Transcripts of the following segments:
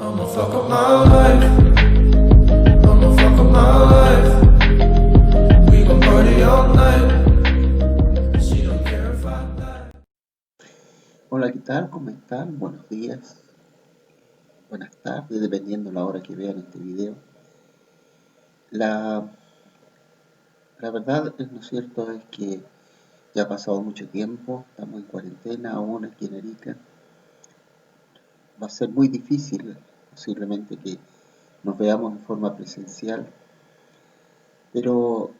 I'ma fuck up my life. I'ma fuck up my life. We gon' party all night. She don't care if I die. Hola, ¿qué tal? ¿Cómo están? Buenos días, buenas tardes, dependiendo la hora que vean este video. La, la verdad, ¿no es cierto? Es que ya ha pasado mucho tiempo, estamos en cuarentena aún aquí en Arica. Va a ser muy difícil posiblemente que nos veamos en forma presencial, pero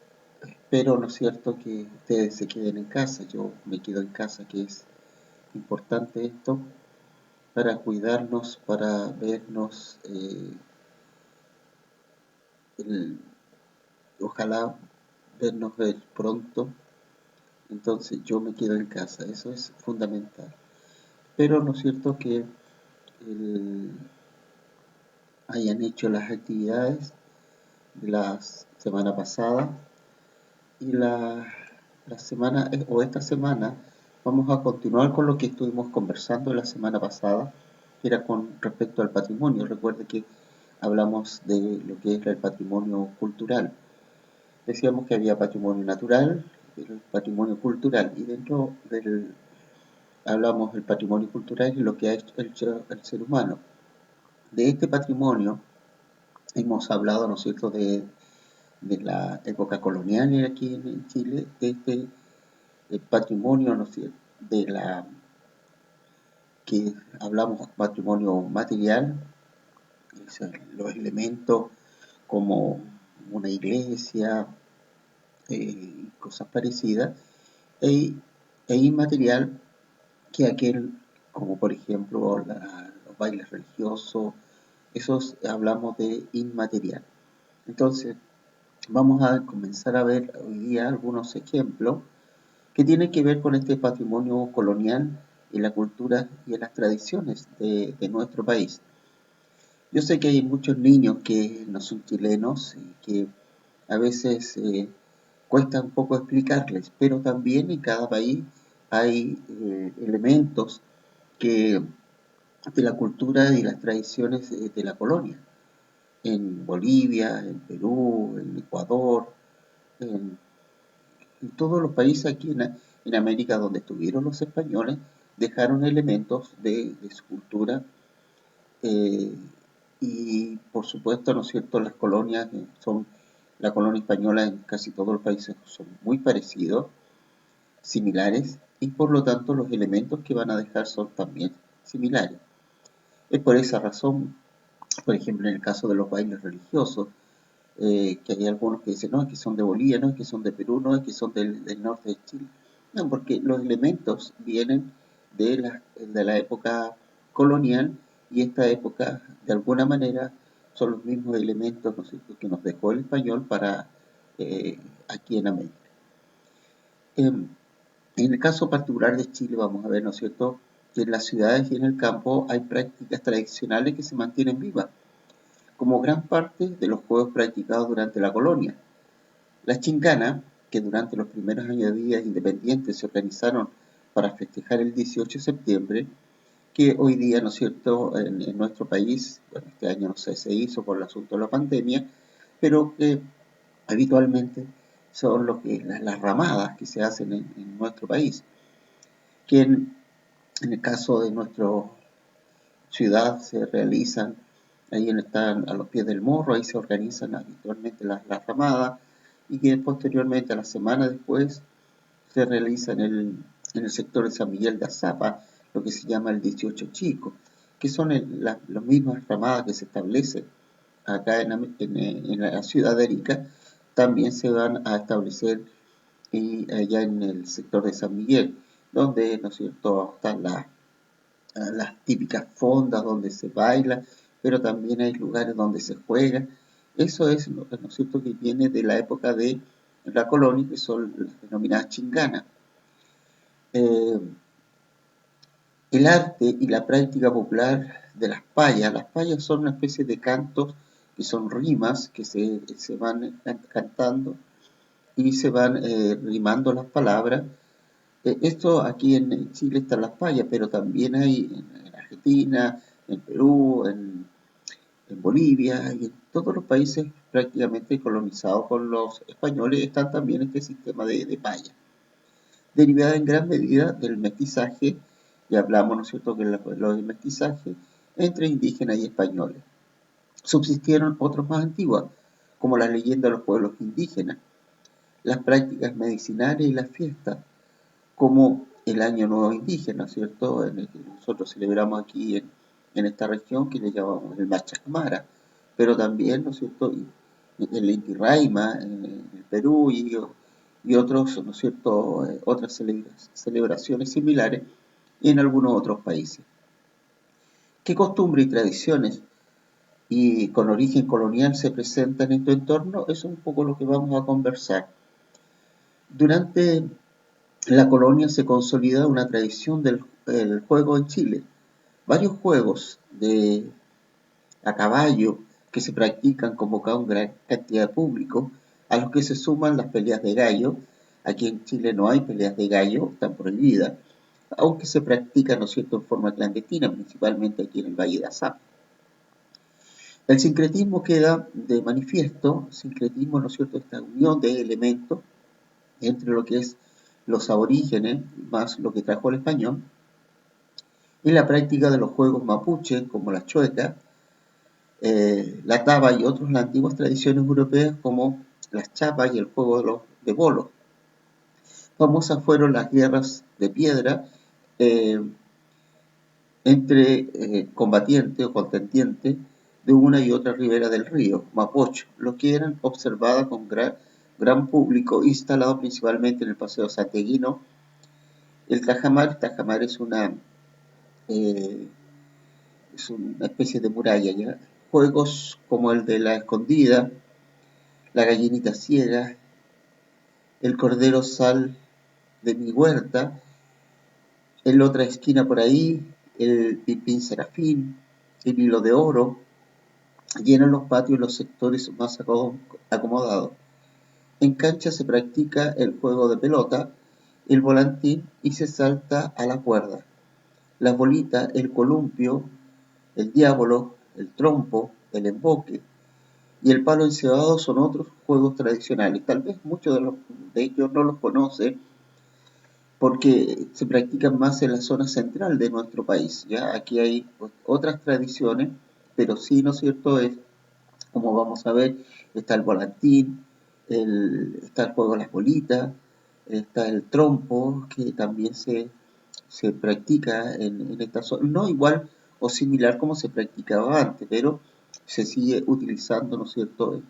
espero, ¿no es cierto?, que ustedes se queden en casa. Yo me quedo en casa, que es importante esto, para cuidarnos, para vernos. El- Ojalá vernos ver pronto. Entonces yo me quedo en casa, eso es fundamental. Pero no es cierto que el- hayan hecho las actividades de la semana pasada y la semana o esta semana vamos a continuar con lo que estuvimos conversando la semana pasada, que era con respecto al patrimonio. Recuerde que hablamos de lo que es el patrimonio cultural. Decíamos que había patrimonio natural, el patrimonio cultural, y dentro del hablamos del patrimonio cultural y lo que ha hecho el ser humano. De este patrimonio hemos hablado, ¿no es cierto?, de la época colonial aquí en Chile, de este patrimonio, ¿no es cierto?, de la que hablamos patrimonio material, o sea, los elementos como una iglesia, cosas parecidas, e, e inmaterial, que aquel, como por ejemplo los bailes religiosos, esos hablamos de inmaterial. Entonces, vamos a comenzar a ver hoy día algunos ejemplos que tienen que ver con este patrimonio colonial y la cultura y las tradiciones de nuestro país. Yo sé que hay muchos niños que no son chilenos y que a veces cuesta un poco explicarles, pero también en cada país hay elementos que de la cultura y las tradiciones de la colonia. En Bolivia, en Perú, en Ecuador, en, en todos los países aquí en América donde estuvieron los españoles, dejaron elementos de su cultura eh, y por supuesto, ¿no es cierto?, las colonias son, la colonia española en casi todos los países son muy parecidos, similares, y por lo tanto los elementos que van a dejar son también similares. Es por esa razón, por ejemplo, en el caso de los bailes religiosos, que hay algunos que dicen, no, es que son de Bolivia, no, es que son de Perú, no, es que son del norte de Chile. No, porque los elementos vienen de la época colonial y esta época, de alguna manera, son los mismos elementos, ¿no es cierto?, que nos dejó el español para aquí en América. En el caso particular de Chile, vamos a ver, ¿no es cierto?, que en las ciudades y en el campo hay prácticas tradicionales que se mantienen vivas, como gran parte de los juegos practicados durante la colonia. Las chinganas, que durante los primeros años de vida independientes se organizaron para festejar el 18 de septiembre, que hoy día, ¿no es cierto?, en nuestro país, bueno, este año no sé, se hizo por el asunto de la pandemia, pero que habitualmente son las ramadas que se hacen en nuestro país, que en el caso de nuestra ciudad se realizan, ahí están a los pies del morro, ahí se organizan habitualmente las ramadas, y que posteriormente, a la semana después, se realiza en el sector de San Miguel de Azapa, lo que se llama el 18 Chico, que son las mismas ramadas que se establecen acá en la ciudad de Arica, también se van a establecer y allá en el sector de San Miguel, donde, ¿no es cierto?, están las típicas fondas donde se baila, pero también hay lugares donde se juega. Eso es, ¿no es cierto?, que viene de la época de la colonia, que son las denominadas chinganas. El arte y la práctica popular de las payas son una especie de cantos que son rimas que se van cantando y se van rimando las palabras. Esto aquí en Chile están las payas, pero también hay en Argentina, en Perú, en Bolivia y en todos los países prácticamente colonizados por los españoles están también este sistema de malla, derivada en gran medida del mestizaje, y hablamos, ¿no es cierto?, que lo del mestizaje entre indígenas y españoles. Subsistieron otros más antiguos, como las leyendas de los pueblos indígenas, las prácticas medicinales y las fiestas, como el Año Nuevo Indígena, ¿cierto? En el que nosotros celebramos aquí en esta región que le llamamos el Machacmara, pero también, ¿no es cierto?, el Inti Rayma en el Perú y otros, ¿no es cierto?, otras celebraciones similares en algunos otros países. ¿Qué costumbres y tradiciones y con origen colonial se presentan en tu entorno? Eso es un poco lo que vamos a conversar. Durante la colonia se consolida una tradición del juego en Chile. Varios juegos a caballo que se practican convocaron gran cantidad de público, a los que se suman las peleas de gallo. Aquí en Chile no hay peleas de gallo, están prohibidas, aunque se practican, ¿no es cierto?, en forma clandestina, principalmente aquí en el Valle de Asap. El sincretismo queda de manifiesto, sincretismo, ¿no es cierto?, esta unión de elementos entre lo que es los aborígenes más lo que trajo el español, en la práctica de los juegos mapuche, como la chueca, la taba y otras las antiguas tradiciones europeas como las chapas y el juego de bolos. Famosas fueron las guerras de piedra eh, entre combatientes o contendientes de una y otra ribera del río Mapocho, lo que eran observadas con gran público instalado principalmente en el Paseo Santiaguino. El tajamar es una especie de muralla, ¿ya? Juegos como el de la escondida, la gallinita ciega, el cordero sal de mi huerta, en la otra esquina por ahí, el pipín serafín, el hilo de oro, llenan los patios y los sectores más acomodados. En cancha se practica el juego de pelota, el volantín y se salta a la cuerda. Las bolitas, el columpio, el diablo, el trompo, el emboque y el palo encebado son otros juegos tradicionales. Tal vez muchos de ellos no los conocen porque se practican más en la zona central de nuestro país. ¿Ya? Aquí hay otras tradiciones, pero sí, ¿no es cierto?, es como vamos a ver, está el volantín, está el juego de las bolitas, está el trompo, que también se practica en esta zona, no igual o similar como se practicaba antes, pero se sigue utilizando, ¿no es cierto?,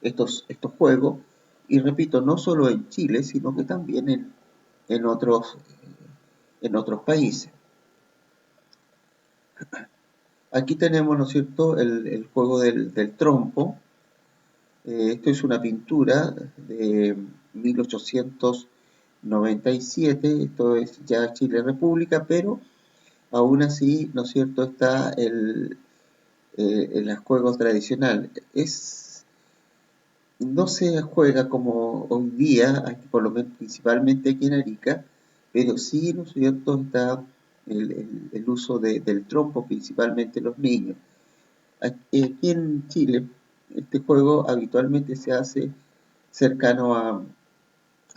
estos juegos, y repito, no solo en Chile, sino que también en otros, en otros países. Aquí tenemos, ¿no es cierto?, el juego del trompo. Esto es una pintura de 1897, esto es ya Chile República, pero aún así, ¿no es cierto?, está en los juegos tradicionales. No se juega como hoy día, aquí por lo menos principalmente aquí en Arica, pero sí, ¿no es cierto?, está el uso del trompo, principalmente los niños. Aquí en Chile, este juego habitualmente se hace cercano a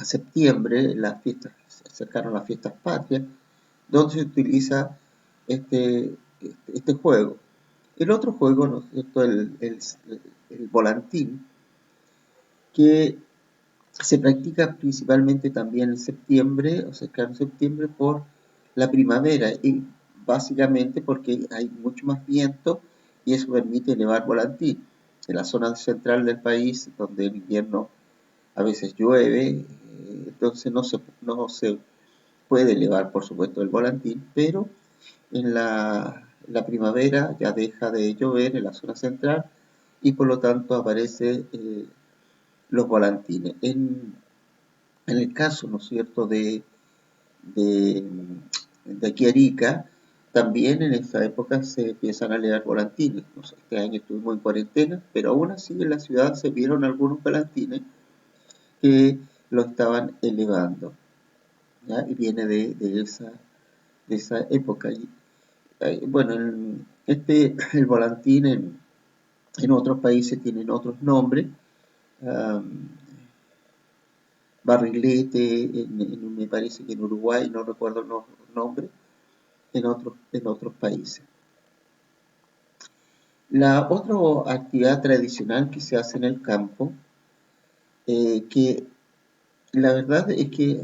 septiembre, cercano a las fiestas patrias, donde se utiliza este juego. El otro juego, ¿no es cierto?, el volantín, que se practica principalmente también en septiembre, o cercano a septiembre, por la primavera, y básicamente porque hay mucho más viento y eso permite elevar volantín. En la zona central del país, donde en invierno a veces llueve, entonces no se puede elevar, por supuesto, el volantín, pero en la primavera ya deja de llover en la zona central y por lo tanto aparece los volantines. En el caso, ¿no es cierto?, de aquí a Arica, también en esta época se empiezan a elevar volantines. No sé, este año estuvimos en cuarentena, pero aún así en la ciudad se vieron algunos volantines que lo estaban elevando, ¿ya? Y viene de esa época. Bueno, el volantín En otros países tienen otros nombres. am, Barrilete, me parece que en Uruguay, no recuerdo el nombre, en otros países. La otra actividad tradicional que se hace en el campo, que la verdad es que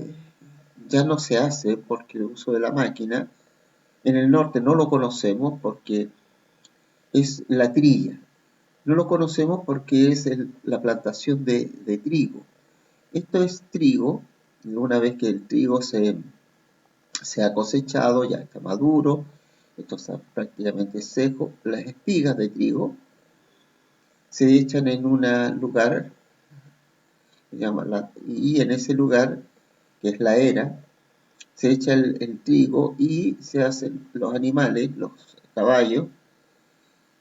ya no se hace porque el uso de la máquina, en el norte no lo conocemos porque es la trilla. No lo conocemos porque es la plantación de trigo. Esto es trigo, y una vez que el trigo se ha cosechado, ya está maduro, esto está prácticamente seco, las espigas de trigo se echan en un lugar, y en ese lugar, que es la era, se echa el trigo y se hacen los animales, los caballos,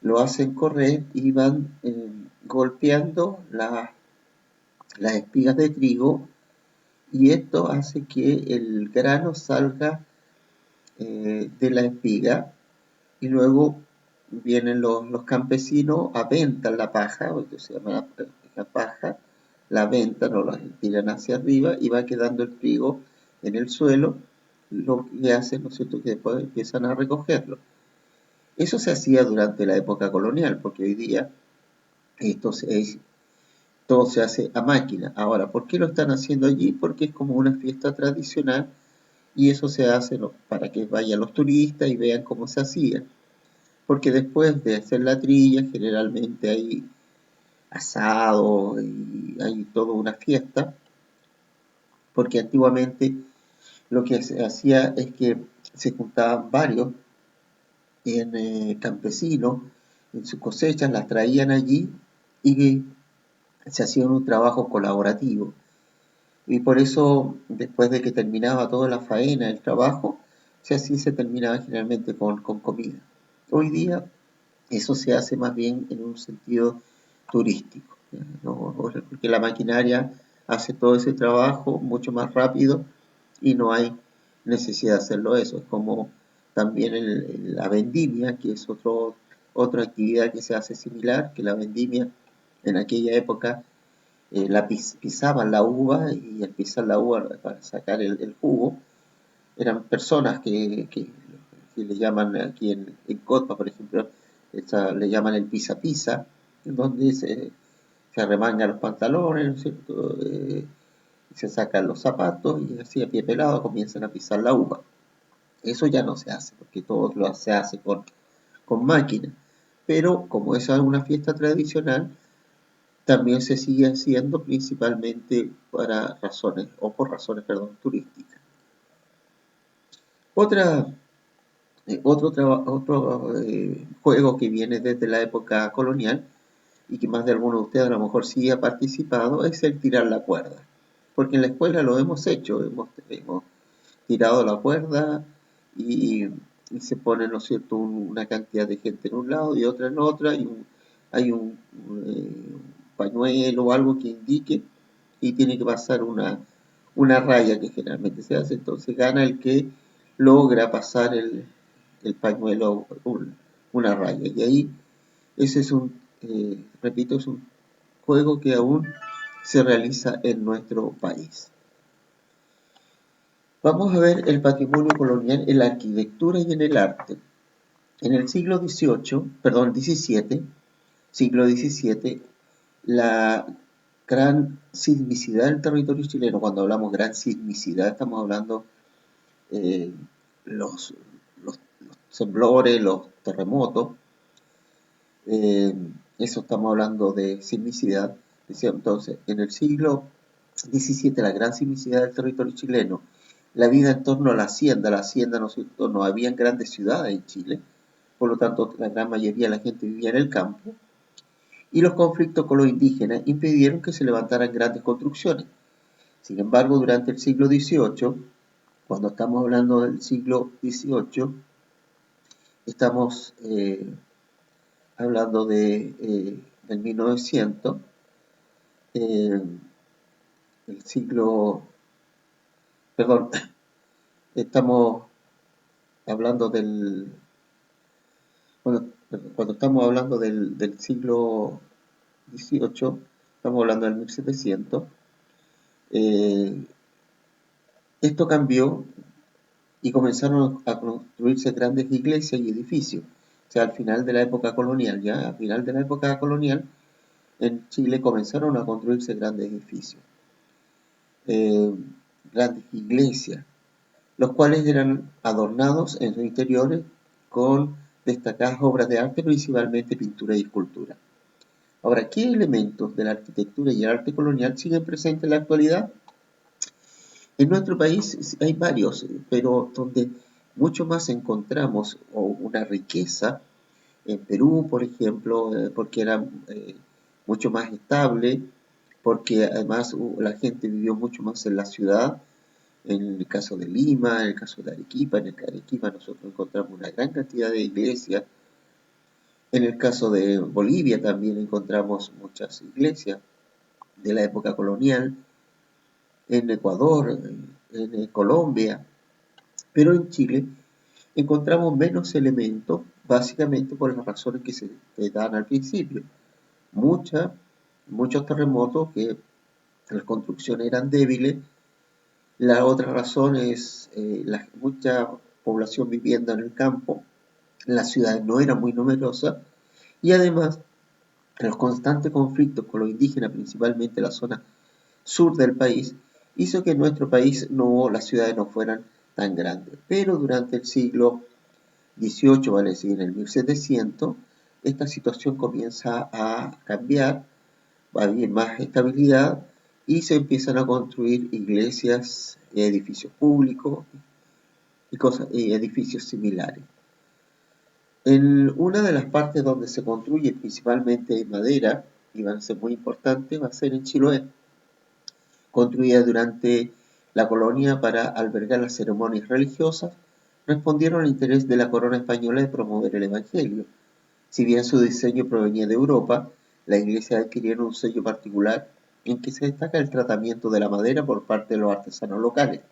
lo hacen correr y van golpeando las espigas de trigo, y esto hace que el grano salga de la espiga, y luego vienen los campesinos, aventan la paja, o que se llama la paja, la aventan o la tiran hacia arriba y va quedando el trigo en el suelo, lo que hacen, ¿no es cierto?, que después empiezan a recogerlo. Eso se hacía durante la época colonial, porque hoy día esto todo se hace a máquina. Ahora, ¿por qué lo están haciendo allí? Porque es como una fiesta tradicional, y eso se hace para que vayan los turistas y vean cómo se hacía. Porque después de hacer la trilla, generalmente hay asado y hay toda una fiesta, porque antiguamente lo que se hacía es que se juntaban varios campesinos en sus cosechas, las traían allí y se hacía un trabajo colaborativo. Y por eso, después de que terminaba toda la faena, el trabajo, así se terminaba generalmente con comida. Hoy día eso se hace más bien en un sentido turístico, ¿no? Porque la maquinaria hace todo ese trabajo mucho más rápido y no hay necesidad de hacerlo eso. Es como también la vendimia, que es otra actividad que se hace similar, que la vendimia en aquella época pisaban la uva, y al pisar la uva para sacar el jugo, eran personas que le llaman aquí en Cotpa, por ejemplo, le llaman el pisa-pisa, en donde se arremangan los pantalones, ¿no es cierto? Se sacan los zapatos y así a pie pelado comienzan a pisar la uva. Eso ya no se hace, porque todo se hace con máquina. Pero como es una fiesta tradicional, también se sigue haciendo principalmente para razones, o por razones, perdón, turísticas. Otra otro juego que viene desde la época colonial, y que más de alguno de ustedes a lo mejor sí ha participado, es el tirar la cuerda. Porque en la escuela lo hemos hecho, hemos tirado la cuerda, y se pone, ¿no es cierto?, una cantidad de gente en un lado y otra en otra, y hay pañuelo o algo que indique, y tiene que pasar una raya que generalmente se hace. Entonces gana el que logra pasar el pañuelo, una raya. Y ahí ese es repito, es un juego que aún se realiza en nuestro país. Vamos a ver el patrimonio colonial en la arquitectura y en el arte. En el siglo XVII, siglo XVII, la gran sismicidad del territorio chileno, cuando hablamos gran sismicidad, estamos hablando eh, los, los temblores, los terremotos, eh, eso estamos hablando de sismicidad. Entonces, en el siglo XVII, la gran sismicidad del territorio chileno, la vida en torno a la hacienda, ¿no es cierto? No habían grandes ciudades en Chile, por lo tanto la gran mayoría de la gente vivía en el campo, y los conflictos con los indígenas impidieron que se levantaran grandes construcciones. Sin embargo, durante el siglo XVIII, cuando estamos hablando del siglo XVIII, estamos hablando del 1900, eh, el siglo, perdón, estamos hablando bueno, cuando estamos hablando del siglo XVIII, estamos hablando del 1700, eh, esto cambió y comenzaron a construirse grandes iglesias y edificios. O sea, al final de la época colonial, ya al final de la época colonial, en Chile comenzaron a construirse grandes edificios, eh, grandes iglesias, los cuales eran adornados en sus interiores con destacadas obras de arte, principalmente pintura y escultura. Ahora, ¿qué elementos de la arquitectura y el arte colonial siguen presentes en la actualidad? En nuestro país hay varios, pero donde mucho más encontramos una riqueza, en Perú, por ejemplo, porque era mucho más estable, porque además la gente vivió mucho más en la ciudad. En el caso de Lima, en el caso de Arequipa, en el caso de Arequipa nosotros encontramos una gran cantidad de iglesias. En el caso de Bolivia también encontramos muchas iglesias de la época colonial. En Ecuador, en Colombia, pero en Chile encontramos menos elementos, básicamente por las razones que se dan al principio. Muchos terremotos que las construcciones eran débiles. La otra razón es mucha población viviendo en el campo, las ciudades no eran muy numerosas y además los constantes conflictos con los indígenas, principalmente en la zona sur del país, hizo que en nuestro país las ciudades no fueran tan grandes. Pero durante el siglo XVIII, vale decir, en el 1700, esta situación comienza a cambiar, va a haber más estabilidad y se empiezan a construir iglesias, edificios públicos y edificios similares. En una de las partes donde se construye principalmente en madera, y van a ser muy importantes, va a ser en Chiloé, construida durante la colonia para albergar las ceremonias religiosas, respondieron al interés de la corona española de promover el Evangelio. Si bien su diseño provenía de Europa, la iglesia adquirieron un sello particular en que se destaca el tratamiento de la madera por parte de los artesanos locales.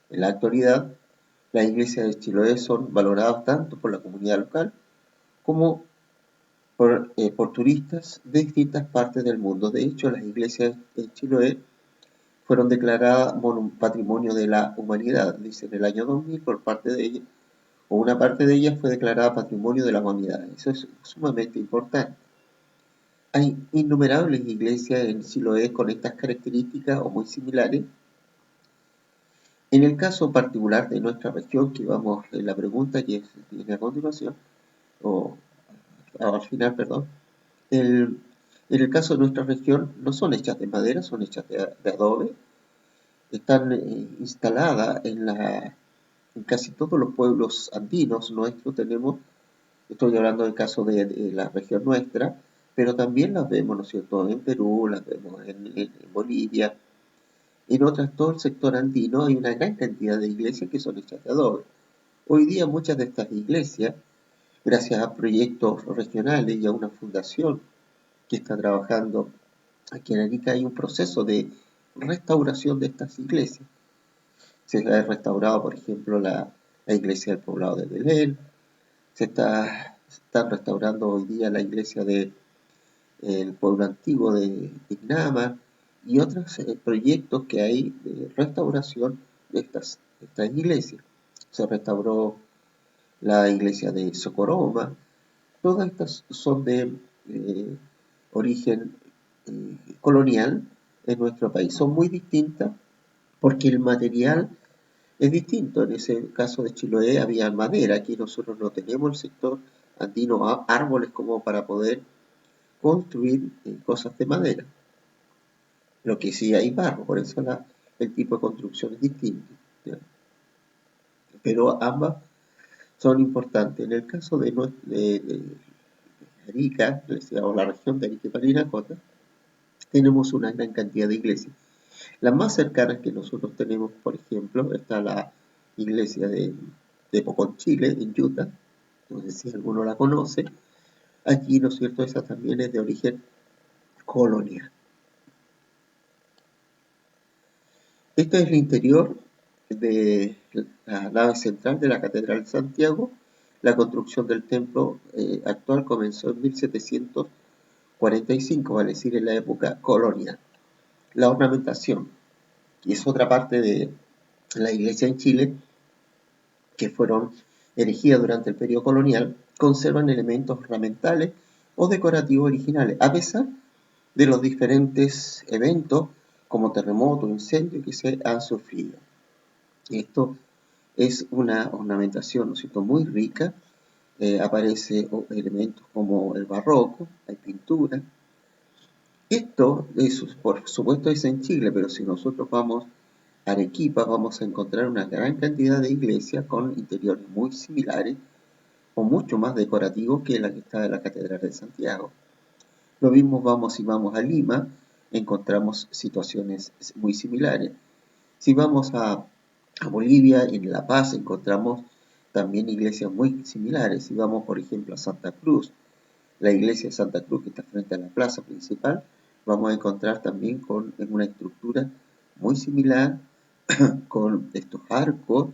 En la actualidad, las iglesias de Chiloé son valoradas tanto por la comunidad local como por turistas de distintas partes del mundo. De hecho, las iglesias de Chiloé fueron declaradas Patrimonio de la Humanidad, dice en el año 2000 por parte de ellas, o una parte de ellas fue declarada Patrimonio de la Humanidad. Eso es sumamente importante. Hay innumerables iglesias en Chiloé con estas características o muy similares. En el caso particular de nuestra región, que vamos en la pregunta que viene a continuación, o al final, perdón, en el caso de nuestra región no son hechas de madera, son hechas de adobe, están instaladas en casi todos los pueblos andinos nuestros tenemos, estoy hablando del caso de la región nuestra, pero también las vemos, ¿no es cierto?, en Perú, las vemos en Bolivia, todo el sector andino hay una gran cantidad de iglesias que son hechas de adobe. Hoy día muchas de estas iglesias, gracias a proyectos regionales y a una fundación que está trabajando aquí en Arica, hay un proceso de restauración de estas iglesias. Se ha restaurado, por ejemplo, la iglesia del poblado de Belén, están restaurando hoy día la iglesia del pueblo antiguo de Ignama y otros proyectos que hay de restauración de estas iglesias. Se restauró la iglesia de Socoroma. Todas estas son de origen colonial en nuestro país. Son muy distintas porque el material es distinto. En ese caso de Chiloé había madera. Aquí nosotros no tenemos el sector andino árboles como para poder construir cosas de madera. Lo que sí hay barro, por eso el tipo de construcción es distinto. ¿Ya? Pero ambas son importantes. En el caso de Arica, o la región de Arica y Parinacota, tenemos una gran cantidad de iglesias. Las más cercanas que nosotros tenemos, por ejemplo, está la iglesia de Poconchile, en Utah, no sé si alguno la conoce. Aquí, ¿no es cierto?, esa también es de origen colonial. Este es el interior de la nave central de la Catedral de Santiago. La construcción del templo actual comenzó en 1745, vale decir, en la época colonial. La ornamentación, que es otra parte de la iglesia en Chile, que fueron erigidas durante el periodo colonial, conservan elementos ornamentales o decorativos originales, a pesar de los diferentes eventos como terremotos, incendios que se han sufrido. Esto es una ornamentación, ¿no es cierto?, muy rica. Aparece elementos como el barroco, hay pintura. Esto, por supuesto, es en Chile, pero si nosotros vamos a Arequipa, vamos a encontrar una gran cantidad de iglesias con interiores muy similares o mucho más decorativos que la que está en la Catedral de Santiago. Lo mismo si vamos a Lima, encontramos situaciones muy similares. Si vamos a Bolivia, en La Paz, encontramos también iglesias muy similares. Si vamos, por ejemplo, a Santa Cruz, la iglesia de Santa Cruz que está frente a la plaza principal, vamos a encontrar también con una estructura muy similar, con estos arcos,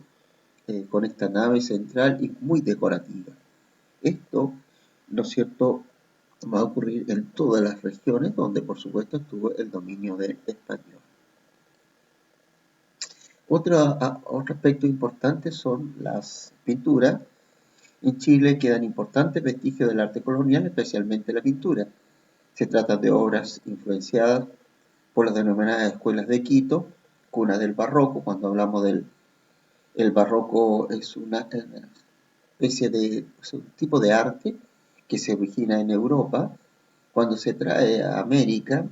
con esta nave central y muy decorativa. Esto, ¿no es cierto?, va a ocurrir en todas las regiones donde, por supuesto, estuvo el dominio del español. Otro aspecto importante son las pinturas. En Chile quedan importantes vestigios del arte colonial, especialmente la pintura. Se trata de obras influenciadas por las denominadas escuelas de Quito, cuna del barroco. Cuando hablamos del barroco, es una especie de es un tipo de arte que se origina en Europa. Cuando se trae a América,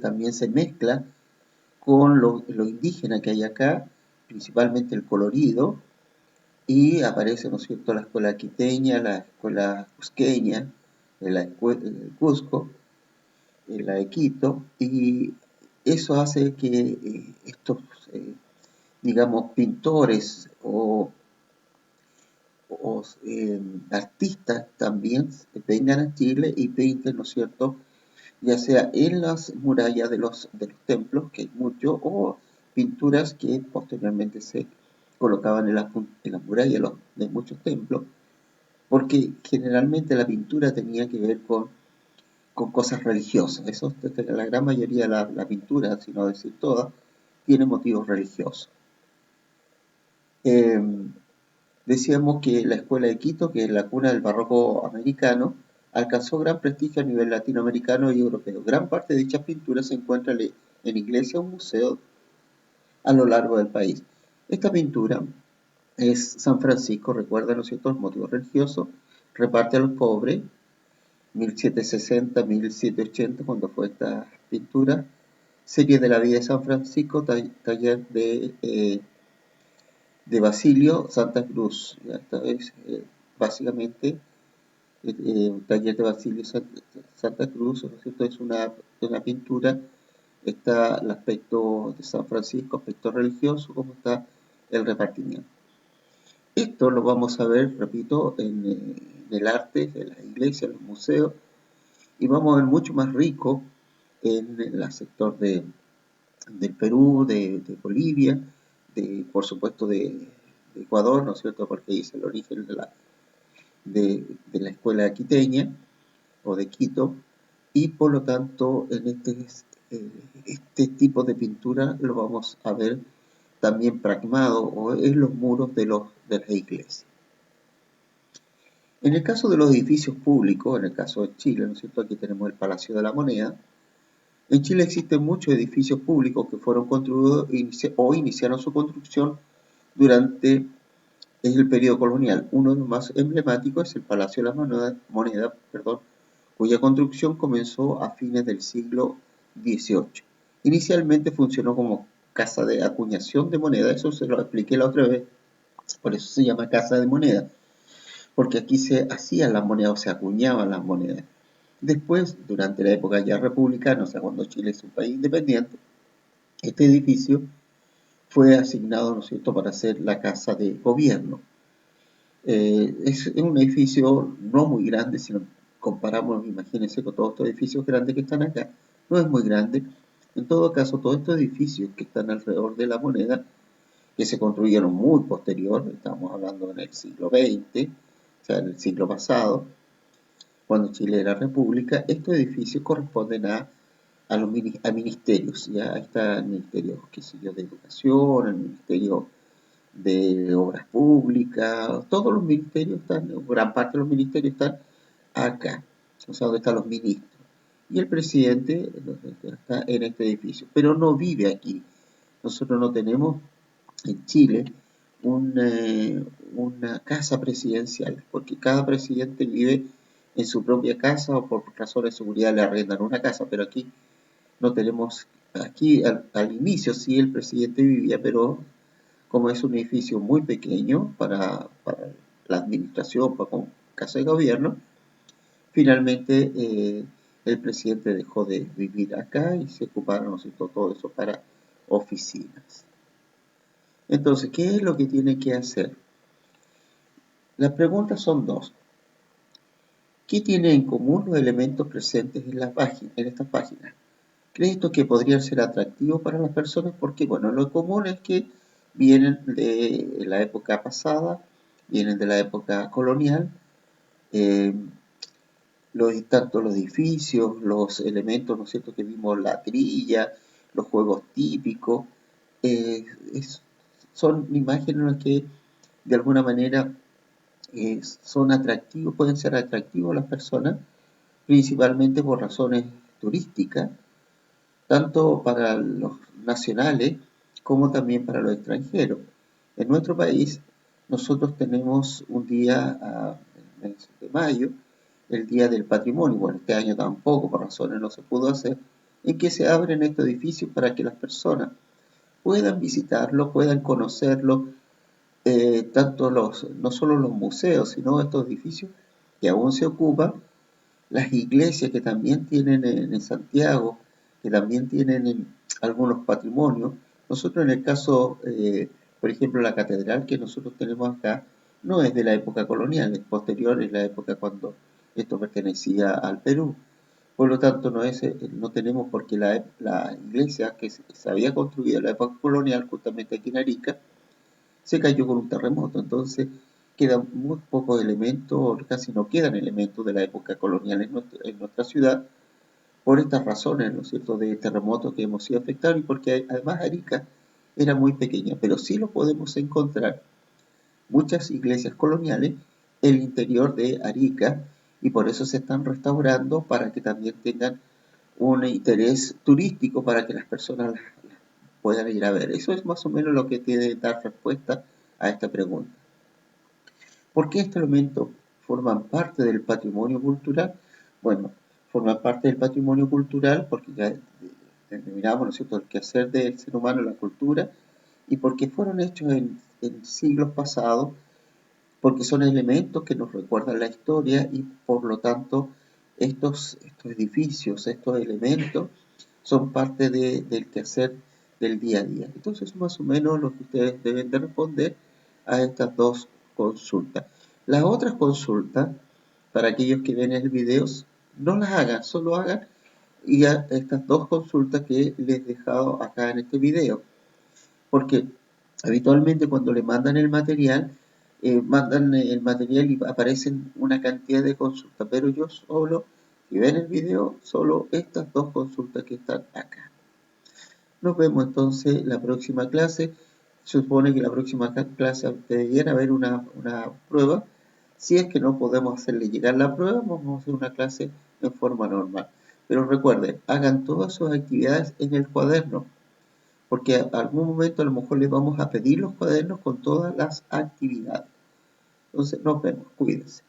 también se mezcla con lo indígena que hay acá, principalmente el colorido, y aparece, ¿no es cierto?, la escuela quiteña, la escuela cusqueña, el Cusco, la de Quito, y eso hace que estos, digamos, pintores o artistas también vengan a Chile y pinten, ¿no es cierto?, ya sea en las murallas de los templos, que hay mucho, o pinturas que posteriormente se colocaban en las murallas de muchos templos, porque generalmente la pintura tenía que ver con cosas religiosas. Eso, la gran mayoría de la pintura, si no decir toda, tiene motivos religiosos. Decíamos que la escuela de Quito, que es la cuna del barroco americano, alcanzó gran prestigio a nivel latinoamericano y europeo. Gran parte de dichas pinturas se encuentran en iglesias o museos a lo largo del país. Esta pintura es San Francisco, recuerda, ¿no es cierto?, los motivos religiosos, reparte a los pobres, 1760-1780, cuando fue esta pintura, serie de la vida de San Francisco, taller de Basilio Santa Cruz. Esta es básicamente un taller de Basilio Santa Cruz, ¿no es cierto? Es una pintura. Está el aspecto de San Francisco, aspecto religioso, como está el repartimiento. Esto lo vamos a ver, repito, en el arte, en las iglesias, en los museos, y vamos a ver mucho más rico en el sector del Perú, de Bolivia, por supuesto de Ecuador, ¿no es cierto?, porque ahí es el origen de la escuela quiteña o de Quito, y por lo tanto en este tipo de pintura lo vamos a ver también plasmado o en los muros de las iglesias. En el caso de los edificios públicos, en el caso de Chile, ¿no es cierto?, aquí tenemos el Palacio de la Moneda. En Chile existen muchos edificios públicos que fueron construidos o iniciaron su construcción durante el periodo colonial. Uno de los más emblemáticos es el Palacio de la Moneda, cuya construcción comenzó a fines del siglo XVIII. Inicialmente funcionó como casa de acuñación de moneda, eso se lo expliqué la otra vez, por eso se llama casa de moneda, porque aquí se hacían las monedas o se acuñaban las monedas. Después, durante la época ya republicana, o sea, cuando Chile es un país independiente, este edificio fue asignado, ¿no es cierto?, para ser la casa de gobierno. Es un edificio no muy grande, si lo comparamos, imagínense, con todos estos edificios grandes que están acá, no es muy grande. En todo caso, todos estos edificios que están alrededor de la moneda que se construyeron muy posterior, estamos hablando en el siglo XX, o sea, en el siglo pasado, cuando Chile era república. Estos edificios corresponden a ministerios, ya está el Ministerio, qué sé yo, de Educación, el Ministerio de Obras Públicas, todos los ministerios están, gran parte de los ministerios están acá, o sea, donde están los ministros. Y el presidente está en este edificio, pero no vive aquí. Nosotros no tenemos en Chile una casa presidencial, porque cada presidente vive en su propia casa o por razones de seguridad le arrendan una casa, pero aquí no tenemos, aquí al inicio sí el presidente vivía, pero como es un edificio muy pequeño para la administración, como casa de gobierno, finalmente el presidente dejó de vivir acá y se ocuparon, ¿no es cierto?, todo eso para oficinas. Entonces, ¿qué es lo que tiene que hacer? Las preguntas son dos. ¿Qué tienen en común los elementos presentes en esta página? ¿Cree esto que podrían ser atractivos para las personas? Porque, bueno, lo común es que vienen de la época pasada, vienen de la época colonial, tanto los edificios, los elementos, ¿no es cierto?, que vimos, la trilla, los juegos típicos, son imágenes que de alguna manera son atractivos, pueden ser atractivos a las personas, principalmente por razones turísticas, tanto para los nacionales como también para los extranjeros. En nuestro país, nosotros tenemos un día, en el mes de mayo, el Día del Patrimonio. Bueno, este año tampoco, por razones no se pudo hacer, en que se abren estos edificios para que las personas puedan visitarlo, puedan conocerlo, tanto no solo los museos, sino estos edificios que aún se ocupan, las iglesias que también tienen en Santiago, que también tienen algunos patrimonios. Nosotros en el caso, por ejemplo, la catedral que nosotros tenemos acá, no es de la época colonial, es posterior, es la época cuando esto pertenecía al Perú. Por lo tanto, no tenemos porque la iglesia que se había construido en la época colonial, justamente aquí en Arica, se cayó con un terremoto. Entonces, quedan muy pocos elementos, casi no quedan elementos de la época colonial en nuestra ciudad, por estas razones, ¿no es cierto?, de terremotos que hemos sido afectados y porque además Arica era muy pequeña, pero sí lo podemos encontrar muchas iglesias coloniales en el interior de Arica y por eso se están restaurando para que también tengan un interés turístico para que las personas las puedan ir a ver. Eso es más o menos lo que tiene que dar respuesta a esta pregunta. ¿Por qué estos elementos forman parte del patrimonio cultural? Bueno, forman parte del patrimonio cultural porque ya determinamos, ¿no es cierto?, el quehacer del ser humano, la cultura, y porque fueron hechos en siglos pasados, porque son elementos que nos recuerdan la historia y por lo tanto estos edificios, estos elementos son parte del quehacer del día a día. Entonces, más o menos lo que ustedes deben de responder a estas dos consultas. Las otras consultas, para aquellos que ven el video, no las hagan, solo hagan y a estas dos consultas que les he dejado acá en este video. Porque habitualmente cuando le mandan el material y aparecen una cantidad de consultas, pero yo solo, si ven el video, solo estas dos consultas que están acá. Nos vemos entonces la próxima clase. Se supone que la próxima clase debería haber una prueba. Si es que no podemos hacerle llegar la prueba, vamos a hacer una clase en forma normal. Pero recuerden, hagan todas sus actividades en el cuaderno, porque a algún momento a lo mejor les vamos a pedir los cuadernos con todas las actividades. Entonces nos vemos, cuídense.